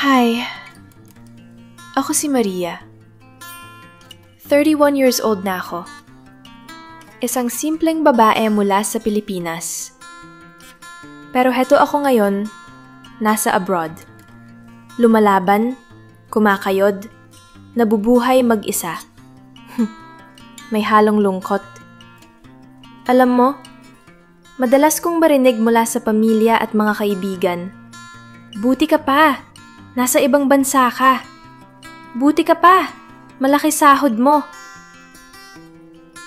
Hi. Ako si Maria. 31 years old na ako. Isang simpleng babae mula sa Pilipinas. Pero heto ako ngayon, nasa abroad. Lumalaban, kumakayod, nabubuhay mag-isa. May halong lungkot. Alam mo, madalas kong marinig mula sa pamilya at mga kaibigan, buti ka pa, nasa ibang bansa ka. Buti ka pa, malaki sahod mo.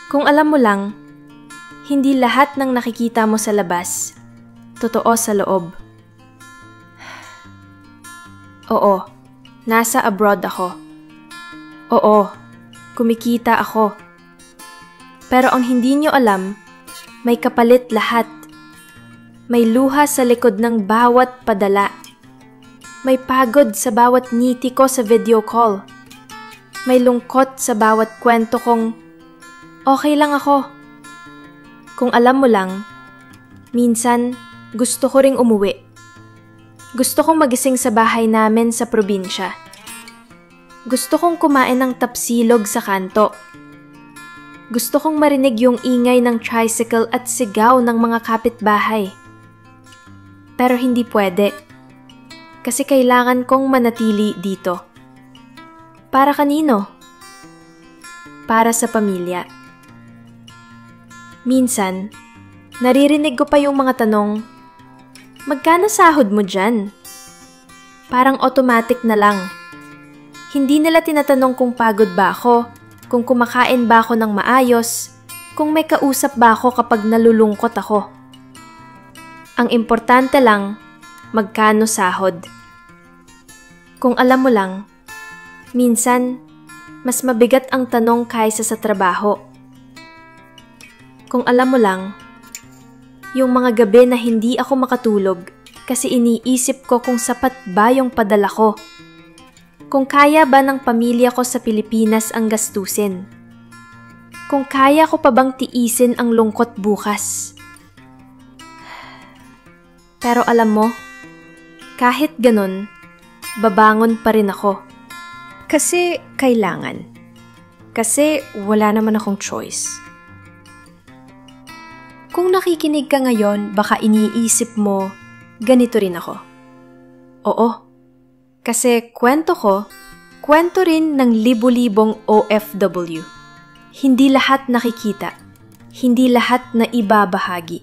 Kung alam mo lang, hindi lahat ng nakikita mo sa labas, totoo sa loob. Oo, nasa abroad ako. Oo, kumikita ako. Pero ang hindi nyo alam, may kapalit lahat. May luha sa likod ng bawat padala. May pagod sa bawat ngiti ko sa video call. May lungkot sa bawat kwento kong, okay lang ako. Kung alam mo lang, minsan gusto ko ring umuwi. Gusto kong magising sa bahay namin sa probinsya. Gusto kong kumain ng tapsilog sa kanto. Gusto kong marinig yung ingay ng tricycle at sigaw ng mga kapitbahay. Pero hindi pwede. Kasi kailangan kong manatili dito. Para kanino? Para sa pamilya. Minsan, naririnig ko pa yung mga tanong, magkano sahod mo dyan? Parang automatic na lang. Hindi nila tinatanong kung pagod ba ako, kung kumakain ba ako ng maayos, kung may kausap ba ako kapag nalulungkot ako. Ang importante lang, magkano sahod. Kung alam mo lang, minsan, mas mabigat ang tanong kaysa sa trabaho. Kung alam mo lang, yung mga gabi na hindi ako makatulog kasi iniisip ko kung sapat ba yung padala ko. Kung kaya ba ng pamilya ko sa Pilipinas ang gastusin. Kung kaya ko pa bang tiisin ang lungkot bukas. Pero alam mo, kahit ganun, babangon pa rin ako. Kasi kailangan. Kasi wala naman akong choice. Kung nakikinig ka ngayon, baka iniisip mo, ganito rin ako. Oo. Kasi kwento ko, kwento rin ng libu-libong OFW. Hindi lahat nakikita. Hindi lahat na ibabahagi.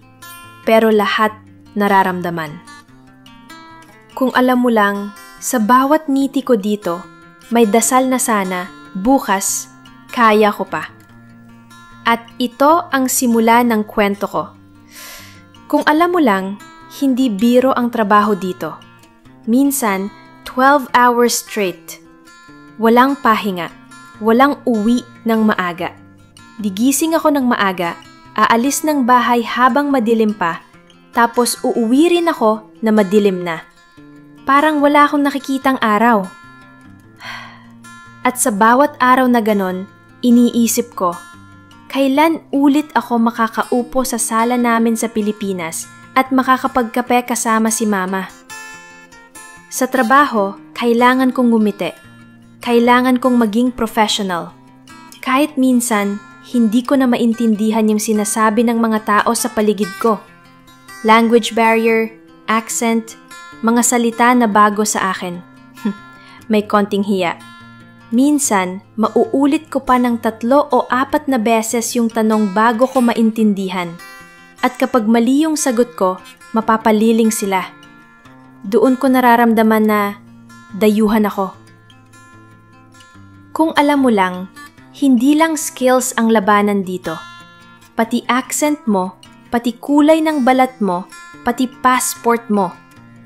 Pero lahat nararamdaman. Kung alam mo lang, sa bawat ngiti ko dito, may dasal na sana, bukas, kaya ko pa. At ito ang simula ng kwento ko. Kung alam mo lang, hindi biro ang trabaho dito. Minsan, 12 hours straight. Walang pahinga. Walang uwi ng maaga. Digising ako ng maaga, aalis ng bahay habang madilim pa, tapos uuwi rin ako na madilim na. Parang wala akong nakikitang araw. At sa bawat araw na ganon, iniisip ko, kailan ulit ako makakaupo sa sala namin sa Pilipinas at makakapagkape kasama si Mama? Sa trabaho, kailangan kong ngumiti. Kailangan kong maging professional. Kahit minsan, hindi ko na maintindihan yung sinasabi ng mga tao sa paligid ko. Language barrier, accent, mga salita na bago sa akin. May konting hiya. Minsan, mauulit ko pa ng 3 o 4 na beses yung tanong bago ko maintindihan. At kapag mali yung sagot ko, mapapaliling sila. Doon ko nararamdaman na dayuhan ako. Kung alam mo lang, hindi lang skills ang labanan dito. Pati accent mo, pati kulay ng balat mo, pati passport mo.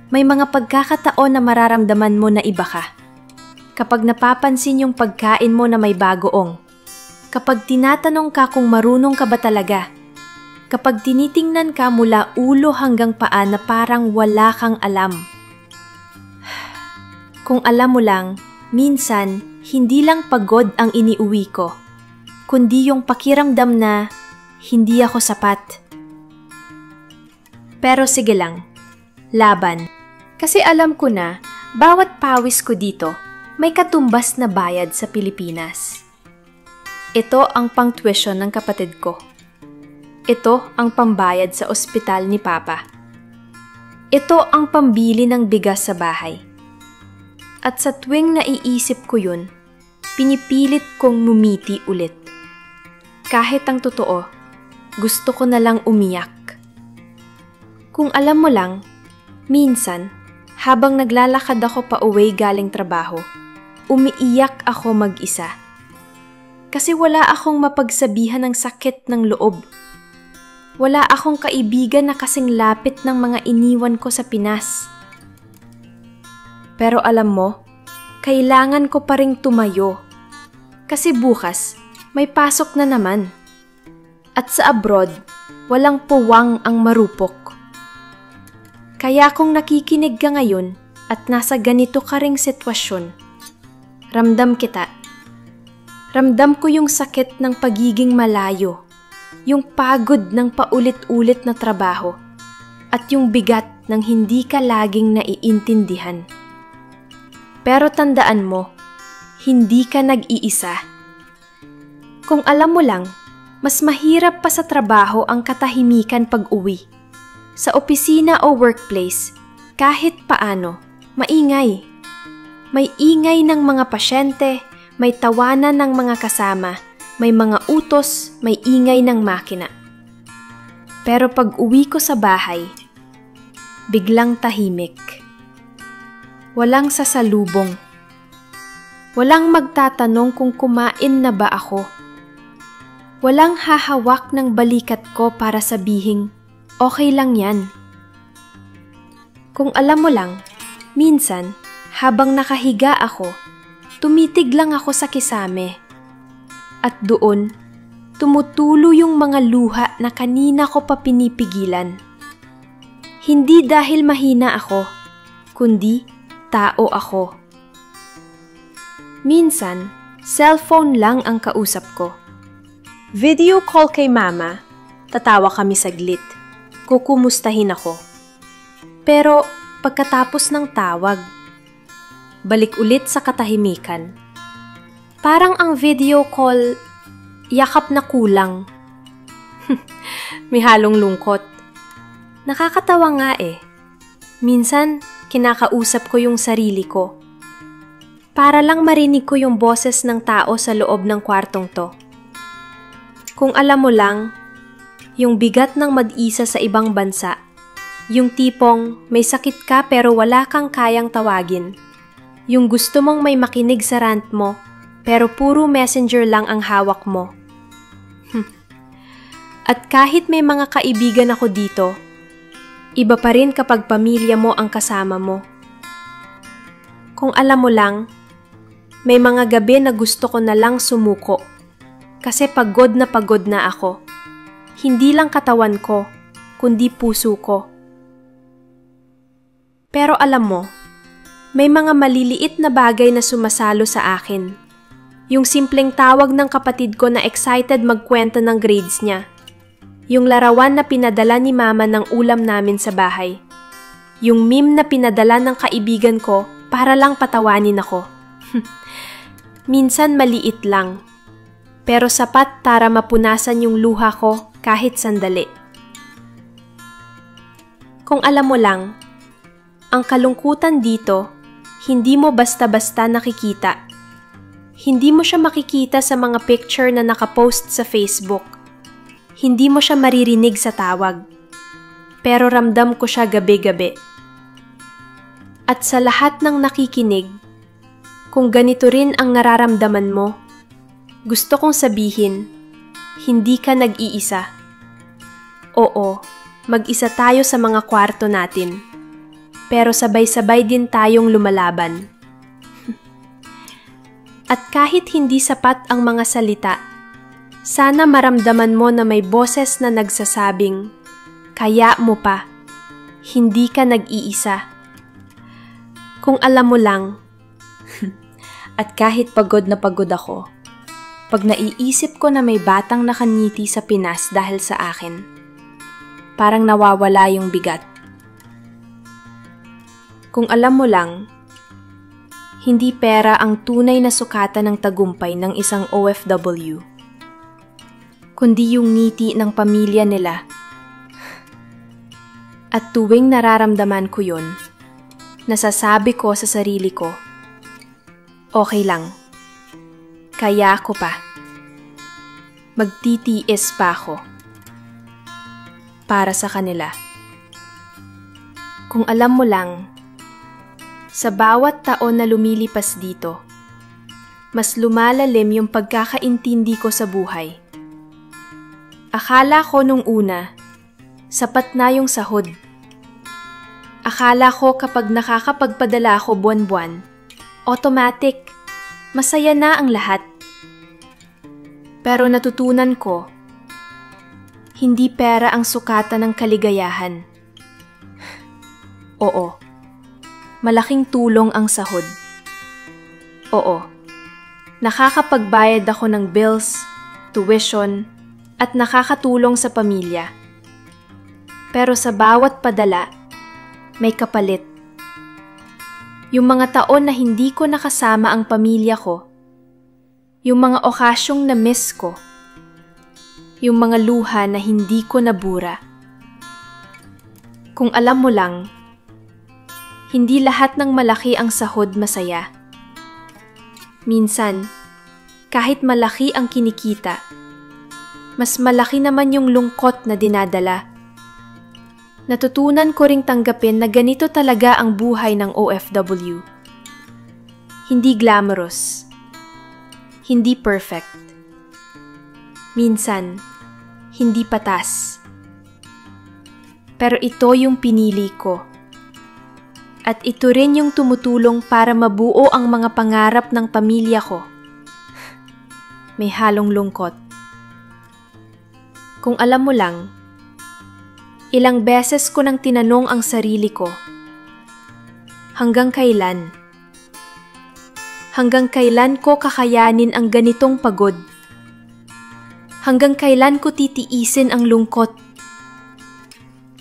May mga pagkakataon na mararamdaman mo na iba ka. Kapag napapansin yung pagkain mo na may bagoong. Kapag tinatanong ka kung marunong ka ba talaga. Kapag tinitingnan ka mula ulo hanggang paa na parang wala kang alam. Kung alam mo lang, minsan, hindi lang pagod ang iniuwi ko, kundi yung pakiramdam na hindi ako sapat. Pero sige lang, laban. Kasi alam ko na, Bawat pawis ko dito, may katumbas na bayad sa Pilipinas. Ito ang pang-tuition ng kapatid ko. Ito ang pambayad sa ospital ni Papa. Ito ang pambili ng bigas sa bahay. At sa tuwing naiisip ko yun, pinipilit kong ngumiti ulit. Kahit ang totoo, gusto ko na lang umiyak. Kung alam mo lang, minsan, habang naglalakad ako pa uwi galing trabaho, umiiyak ako mag-isa. Kasi wala akong mapagsabihan ng sakit ng loob. Wala akong kaibigan na kasing lapit ng mga iniwan ko sa Pinas. Pero alam mo, kailangan ko pa ring tumayo. Kasi bukas, may pasok na naman. At sa abroad, walang puwang ang marupok. Kaya kung nakikinig ka ngayon at nasa ganito ka ring sitwasyon, ramdam kita. Ramdam ko yung sakit ng pagiging malayo, yung pagod ng paulit-ulit na trabaho, at yung bigat ng hindi ka laging naiintindihan. Pero tandaan mo, hindi ka nag-iisa. Kung alam mo lang, mas mahirap pa sa trabaho ang katahimikan pag-uwi. Sa opisina o workplace, kahit paano, maingay. May ingay ng mga pasyente, may tawanan ng mga kasama, may mga utos, may ingay ng makina. Pero pag uwi ko sa bahay, biglang tahimik. Walang sasalubong. Walang magtatanong kung kumain na ba ako. Walang hahawak ng balikat ko para sabihing, okay lang yan. Kung alam mo lang, minsan, habang nakahiga ako, tumitig lang ako sa kisame. At doon, tumutulo yung mga luha na kanina ko pa pinipigilan. Hindi dahil mahina ako, kundi tao ako. Minsan, cellphone lang ang kausap ko. Video call kay mama, tatawa kami saglit, kukumustahin ako. Pero pagkatapos ng tawag, balik ulit sa katahimikan. Parang ang video call, yakap na kulang. May halong lungkot. Nakakatawa nga eh. Minsan, kinakausap ko yung sarili ko. Para lang marinig ko yung boses ng tao sa loob ng kwartong to. Kung alam mo lang, yung bigat ng mag-isa sa ibang bansa, yung tipong may sakit ka pero wala kang kayang tawagin, yung gusto mong may makinig sa rant mo, pero puro messenger lang ang hawak mo. At kahit may mga kaibigan ako dito, iba pa rin kapag pamilya mo ang kasama mo. Kung alam mo lang, may mga gabi na gusto ko na lang sumuko. Kasi pagod na ako. Hindi lang katawan ko, kundi puso ko. Pero alam mo, may mga maliliit na bagay na sumasalo sa akin. Yung simpleng tawag ng kapatid ko na excited magkwento ng grades niya. Yung larawan na pinadala ni mama ng ulam namin sa bahay. Yung meme na pinadala ng kaibigan ko para lang patawanin ako. Minsan maliit lang, pero sapat para mapunasan yung luha ko kahit sandali. Kung alam mo lang, ang kalungkutan dito, hindi mo basta-basta nakikita. Hindi mo siya makikita sa mga picture na nakapost sa Facebook. Hindi mo siya maririnig sa tawag. Pero ramdam ko siya gabi-gabi. At sa lahat ng nakikinig, kung ganito rin ang nararamdaman mo, gusto kong sabihin, hindi ka nag-iisa. Oo, mag-isa tayo sa mga kwarto natin. Pero sabay-sabay din tayong lumalaban. At kahit hindi sapat ang mga salita, sana maramdaman mo na may boses na nagsasabing, kaya mo pa, hindi ka nag-iisa. Kung alam mo lang, at kahit pagod na pagod ako, pag naiisip ko na may batang nakangiti sa Pinas dahil sa akin, parang nawawala yung bigat. Kung alam mo lang, Hindi pera ang tunay na sukatan ng tagumpay ng isang OFW, kundi yung ngiti ng pamilya nila. At tuwing nararamdaman ko yun, nasasabi ko sa sarili ko, okay lang, kaya ko pa. Magtitiis pa ako para sa kanila. Kung alam mo lang, sa bawat taon na lumilipas dito, mas lumalalim yung pagkakaintindi ko sa buhay. Akala ko nung una, sapat na yung sahod. Akala ko kapag nakakapagpadala ako buwan-buwan, automatic, masaya na ang lahat. Pero natutunan ko, hindi pera ang sukatan ng kaligayahan. Oo, malaking tulong ang sahod. Oo, nakakapagbayad ako ng bills, tuition, at nakakatulong sa pamilya. Pero sa bawat padala, may kapalit. Yung mga taon na hindi ko nakasama ang pamilya ko, yung mga okasyong na-miss ko, yung mga luha na hindi ko nabura. Kung alam mo lang, hindi lahat ng malaki ang sahod masaya. Minsan, kahit malaki ang kinikita, mas malaki naman yung lungkot na dinadala. Natutunan ko ring tanggapin na ganito talaga ang buhay ng OFW. Hindi glamorous. Hindi perfect. Minsan, hindi patas. Pero ito yung pinili ko. At ito rin yung tumutulong para mabuo ang mga pangarap ng pamilya ko. May halong lungkot. Kung alam mo lang, ilang beses ko nang tinanong ang sarili ko, hanggang kailan? Hanggang kailan ko kakayanin ang ganitong pagod? Hanggang kailan ko titiisin ang lungkot?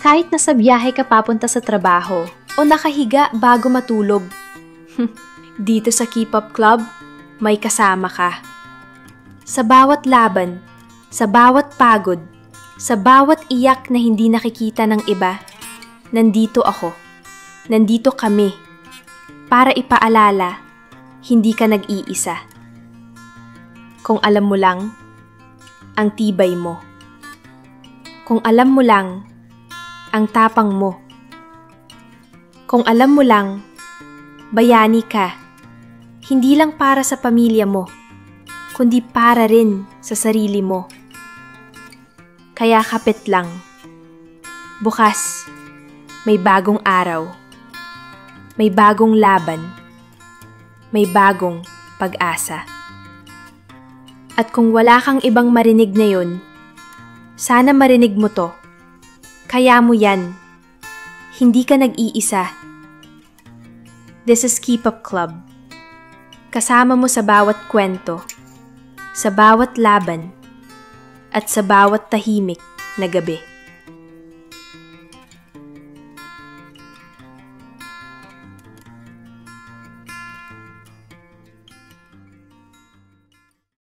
Kahit nasa biyahe ka papunta sa trabaho o nakahiga bago matulog, dito sa Keep Up Club, may kasama ka. Sa bawat laban, sa bawat pagod, sa bawat iyak na hindi nakikita ng iba, nandito ako, nandito kami, para ipaalala, hindi ka nag-iisa. Kung alam mo lang, ang tibay mo. Kung alam mo lang, ang tapang mo. Kung alam mo lang, bayani ka, hindi lang para sa pamilya mo, kundi para rin sa sarili mo. Kaya kapit lang. Bukas, may bagong araw. May bagong laban. May bagong pag-asa. At kung wala kang ibang marinig na yun, sana marinig mo to. Kaya mo yan. Hindi ka nag-iisa. This is Keep Up Club. Kasama mo sa bawat kwento, sa bawat laban, at sa bawat tahimik na gabi.